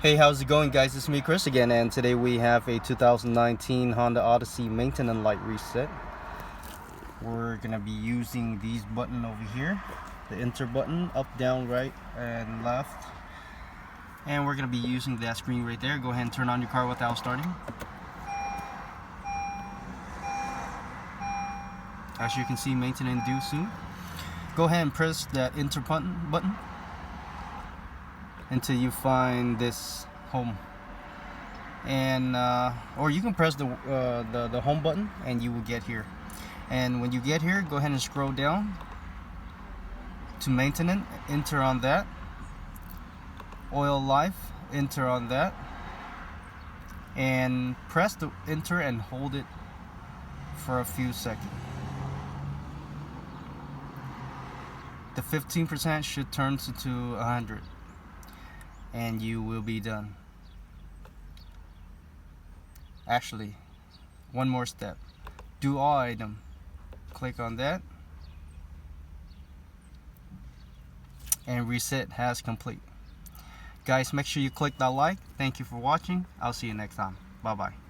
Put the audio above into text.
Hey, how's it going, guys? It's me, Chris, again, and today we have a 2019 Honda Odyssey maintenance light reset. We're gonna be using these buttons over here, the enter button, up, down, right, and left, and we're gonna be using that screen right there. Go ahead and turn on your car without starting. As you can see, maintenance due soon. Go ahead and press that enter button until you find this home, and or you can press the home button and you will get here. And when you get here, go ahead and scroll down to maintenance, enter on that. Oil life, enter on that, and press the enter and hold it for a few seconds. The 15% should turn to 100 and you will be done. Actually, one more step. Do all item. Click on that and reset has complete. Guys, make sure you click that like. Thank you for watching. I'll see you next time. Bye bye.